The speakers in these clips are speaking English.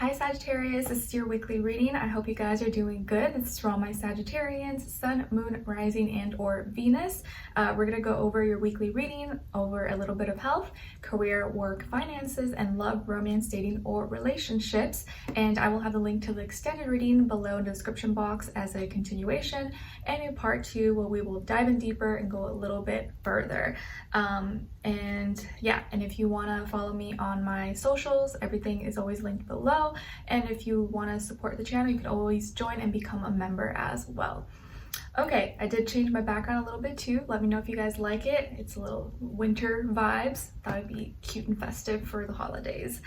Hi Sagittarius, this is your weekly reading. I hope you guys are doing good. This is for all my Sagittarians, Sun, Moon, Rising, and or Venus. We're going to go over your weekly reading, over a little bit of health, career, work, finances, and love, romance, dating, or relationships. And I will have the link to the extended reading below in the description box as a continuation, and in part 2 where we will dive in deeper and go a little bit further. And if you want to follow me on my socials, everything is always linked below. And if you want to support the channel, you can always join and become a member as well. Okay, I did change my background a little bit too. Let me know if you guys like it. It's a little winter vibes. Thought it'd be cute and festive for the holidays.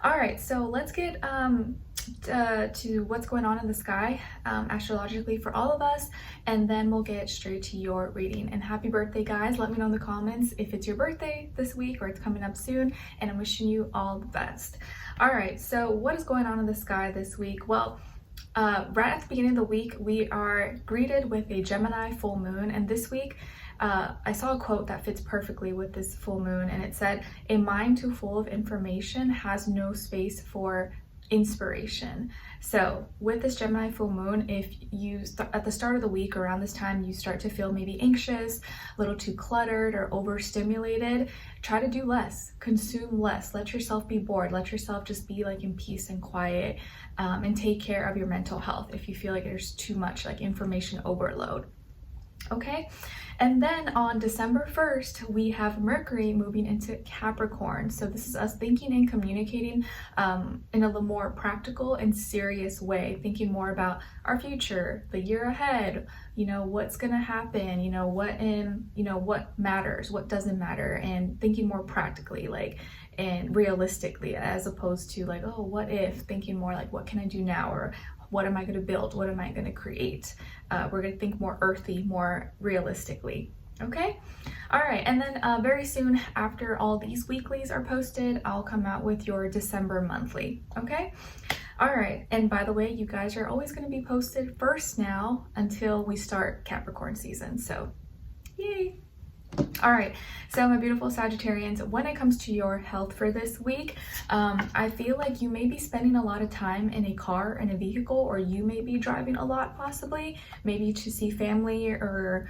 All right, so let's get to what's going on in the sky astrologically for all of us, and then we'll get straight to your reading. And happy birthday, guys. Let me know in the comments if it's your birthday this week or it's coming up soon, and I'm wishing you all the best. All right, so what is going on in the sky this week? Well, right at the beginning of the week, we are greeted with a Gemini full moon, and this week I saw a quote that fits perfectly with this full moon, and it said, "A mind too full of information has no space for inspiration." So with this Gemini full moon, if you at the start of the week around this time you start to feel maybe anxious, a little too cluttered or overstimulated, try to do less, consume less, let yourself be bored, let yourself just be like in peace and quiet, and take care of your mental health if you feel like there's too much like information overload. Okay, and then on December 1st, we have Mercury moving into Capricorn. So this is us thinking and communicating in a little more practical and serious way, thinking more about our future, the year ahead, what's gonna happen, what matters, what doesn't matter, and thinking more practically, and realistically, as opposed to like, oh, what if, thinking more like, what can I do now, or what am I going to build? What am I going to create? We're going to think more earthy, more realistically. Okay? All right. And then very soon after all these weeklies are posted, I'll come out with your December monthly. Okay? All right. And by the way, you guys are always going to be posted first now until we start Capricorn season. So, yay. All right, so my beautiful Sagittarians, when it comes to your health for this week, I feel like you may be spending a lot of time in a car, in a vehicle, or you may be driving a lot, possibly, maybe to see family or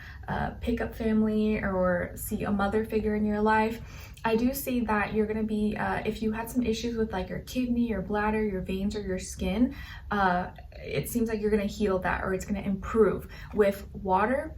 pick up family or see a mother figure in your life. I do see that you're going to be, if you had some issues with like your kidney, your bladder, your veins, or your skin, it seems like you're going to heal that, or it's going to improve with water.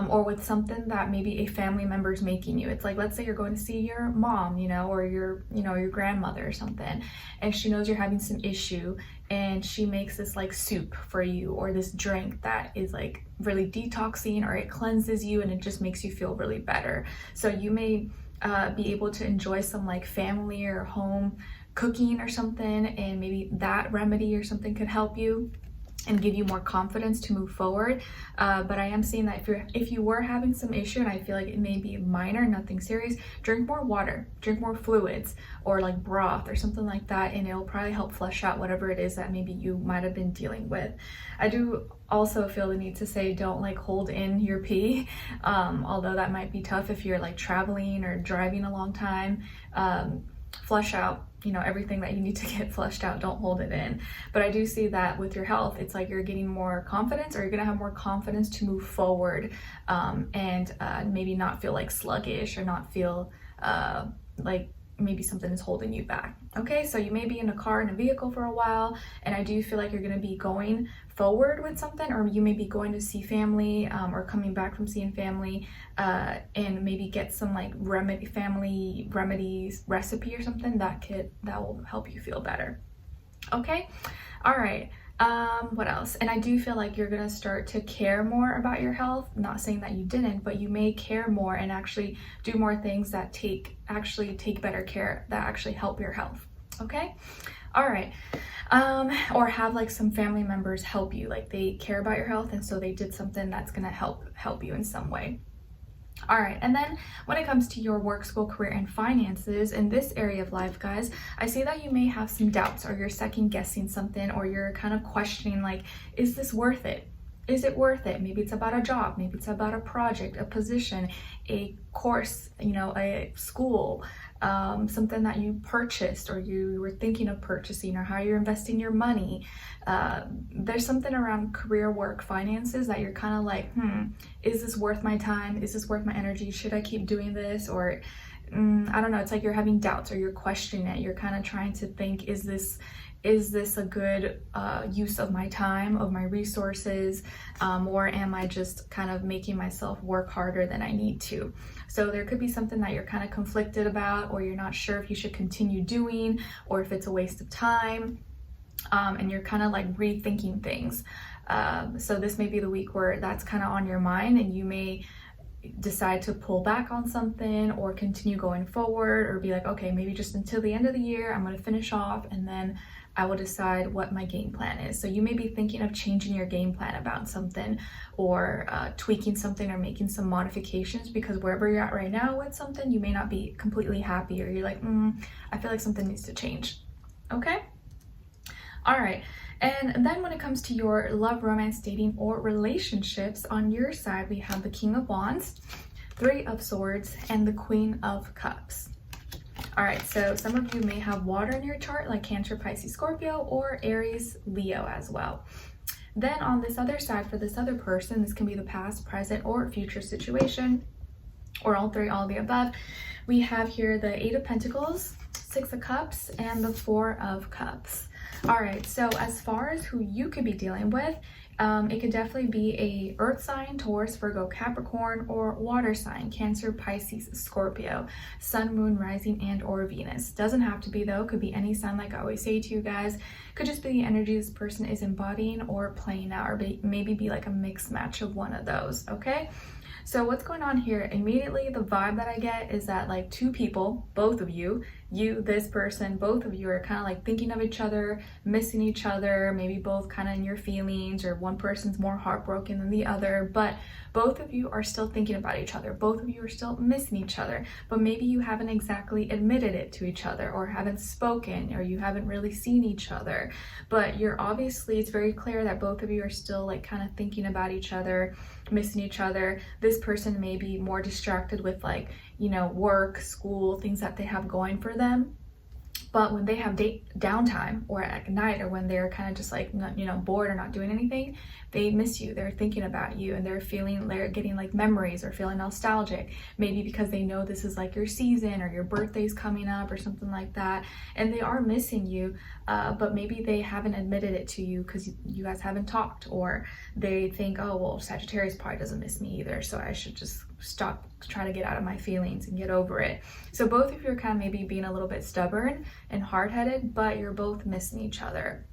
Or with something that maybe a family member is making you. It's like, let's say you're going to see your mom, or your grandmother or something, and she knows you're having some issue, and she makes this like soup for you, or this drink that is like really detoxing, or it cleanses you and it just makes you feel really better. So you may be able to enjoy some like family or home cooking or something, and maybe that remedy or something could help you and give you more confidence to move forward. But I am seeing that if you were having some issue, and I feel like it may be minor, nothing serious, drink more water, drink more fluids, or like broth or something like that, and it'll probably help flush out whatever it is that maybe you might have been dealing with. I do also feel the need to say, don't like hold in your pee, although that might be tough if you're like traveling or driving a long time. Flush out everything that you need to get flushed out. Don't hold it in. But I do see that with your health, it's like you're getting more confidence, or you're gonna have more confidence to move forward, and maybe not feel like sluggish, or not feel like maybe something is holding you back. Okay, so you may be in a car, in a vehicle for a while, and I do feel like you're going to be going forward with something, or you may be going to see family, or coming back from seeing family, and maybe get some like family remedies recipe or something that will help you feel better. Okay, all right. What else? And I do feel like you're gonna start to care more about your health. Not saying that you didn't, but you may care more and actually do more things that actually take better care, that actually help your health. Okay? All right. Or have like some family members help you, like they care about your health, and so they did something that's gonna help you in some way. All right, and then when it comes to your work, school, career, and finances, in this area of life, guys, I see that you may have some doubts, or you're second guessing something, or you're kind of questioning like, is this worth it? Is it worth it? Maybe it's about a job, maybe it's about a project, a position, a course, a school, something that you purchased or you were thinking of purchasing, or how you're investing your money. There's something around career, work, finances that you're kind of like, is this worth my time? Is this worth my energy? Should I keep doing this? Or I don't know, it's like you're having doubts or you're questioning it. You're kind of trying to think, is this a good use of my time, of my resources, or am I just kind of making myself work harder than I need to? So there could be something that you're kind of conflicted about, or you're not sure if you should continue doing, or if it's a waste of time, and you're kind of like rethinking things. So this may be the week where that's kind of on your mind, and you may decide to pull back on something or continue going forward, or be like, okay, maybe just until the end of the year, I'm going to finish off, and then I will decide what my game plan is. So you may be thinking of changing your game plan about something, or tweaking something, or making some modifications, because wherever you're at right now with something, you may not be completely happy, or you're like, I feel like something needs to change. Okay? All right. And then when it comes to your love, romance, dating, or relationships, on your side, we have the King of Wands, Three of Swords, and the Queen of Cups. All right, so some of you may have water in your chart, like Cancer, Pisces, Scorpio, or Aries, Leo as well. Then on this other side, for this other person, this can be the past, present, or future situation, or all three, all of the above. We have here the Eight of Pentacles, Six of Cups, and the Four of Cups. All right, so as far as who you could be dealing with, it could definitely be a earth sign, Taurus, Virgo, Capricorn, or water sign, Cancer, Pisces, Scorpio, Sun, Moon, Rising, and or Venus. Doesn't have to be though, could be any sign, like I always say to you guys. Could just be the energy this person is embodying or playing out, or maybe be like a mixed match of one of those, okay? So what's going on here? Immediately, the vibe that I get is that like two people, both of you, this person, both of you are kind of like thinking of each other, missing each other, maybe both kind of in your feelings, or one person's more heartbroken than the other, but both of you are still thinking about each other. Both of you are still missing each other, but maybe you haven't exactly admitted it to each other, or haven't spoken, or you haven't really seen each other, but it's very clear that both of you are still like kind of thinking about each other, missing each other. This person may be more distracted with like, work, school, things that they have going for them. But when they have downtime, or at night, or when they're kind of just like, bored or not doing anything, they miss you. They're thinking about you, and they're getting like memories, or feeling nostalgic. Maybe because they know this is like your season, or your birthday's coming up, or something like that. And they are missing you, but maybe they haven't admitted it to you because you guys haven't talked, or they think, oh, well, Sagittarius probably doesn't miss me either, so I should just stop trying to get out of my feelings and get over it. So both of you are kind of maybe being a little bit stubborn and hard-headed, but you're both missing each other.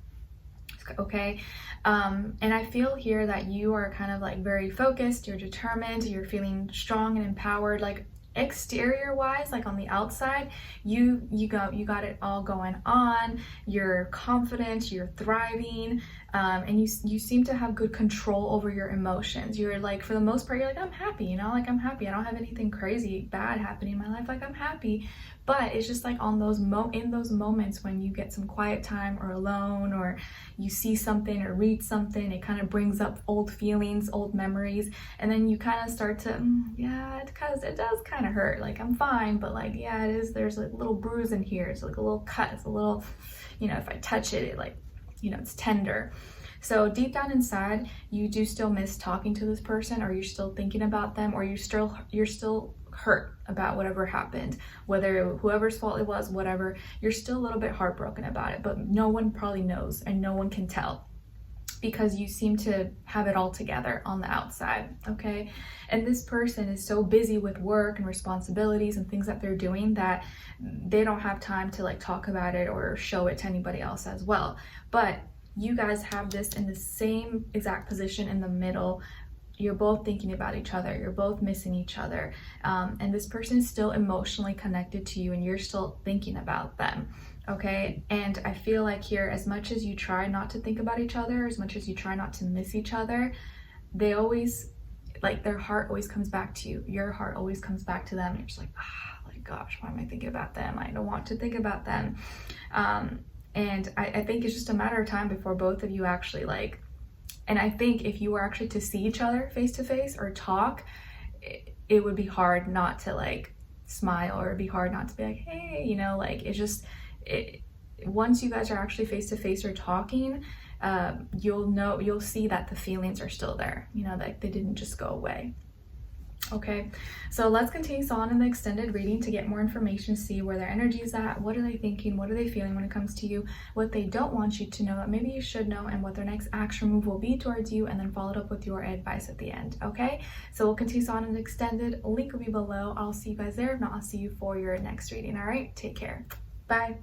Okay, and I feel here that you are kind of like very focused, you're determined, you're feeling strong and empowered, like exterior wise, like on the outside, you got it all going on, you're confident, you're thriving, and you seem to have good control over your emotions. You're like, for the most part, you're like, I'm happy, I'm happy, I don't have anything crazy bad happening in my life, like I'm happy. But it's just like in those moments when you get some quiet time, or alone, or you see something or read something, it kind of brings up old feelings, old memories, and then you kind of start to, because it does kind of hurt. Like, I'm fine, but like, yeah, it is. There's like a little bruise in here. It's like a little cut. It's a little, if I touch it, it like, it's tender. So deep down inside, you do still miss talking to this person, or you're still thinking about them, or you're still hurt about whatever happened, whether whoever's fault it was, whatever. You're still a little bit heartbroken about it, but no one probably knows, and no one can tell, because you seem to have it all together on the outside, okay? And this person is so busy with work and responsibilities and things that they're doing that they don't have time to like talk about it or show it to anybody else as well. But you guys have this in the same exact position in the middle. You're both thinking about each other, you're both missing each other, and this person is still emotionally connected to you, and you're still thinking about them, okay? And I feel like here, as much as you try not to think about each other, as much as you try not to miss each other, they always, like, their heart always comes back to you. Your heart always comes back to them. You're just like, gosh, why am I thinking about them? I don't want to think about them. And I think it's just a matter of time before both of you actually like, and I think if you were actually to see each other face to face or talk, it would be hard not to like smile, or it'd be hard not to be like, hey, you know, like it's just, once you guys are actually face to face or talking, you'll see that the feelings are still there, you know, like they didn't just go away. Okay, so let's continue on in the extended reading to get more information, see where their energy is at, what are they thinking, what are they feeling when it comes to you, what they don't want you to know that maybe you should know, and what their next action move will be towards you, and then followed up with your advice at the end. Okay, so we'll continue on in the extended. Link will be below. I'll see you guys there. If not, I'll see you for your next reading. All right, take care. Bye.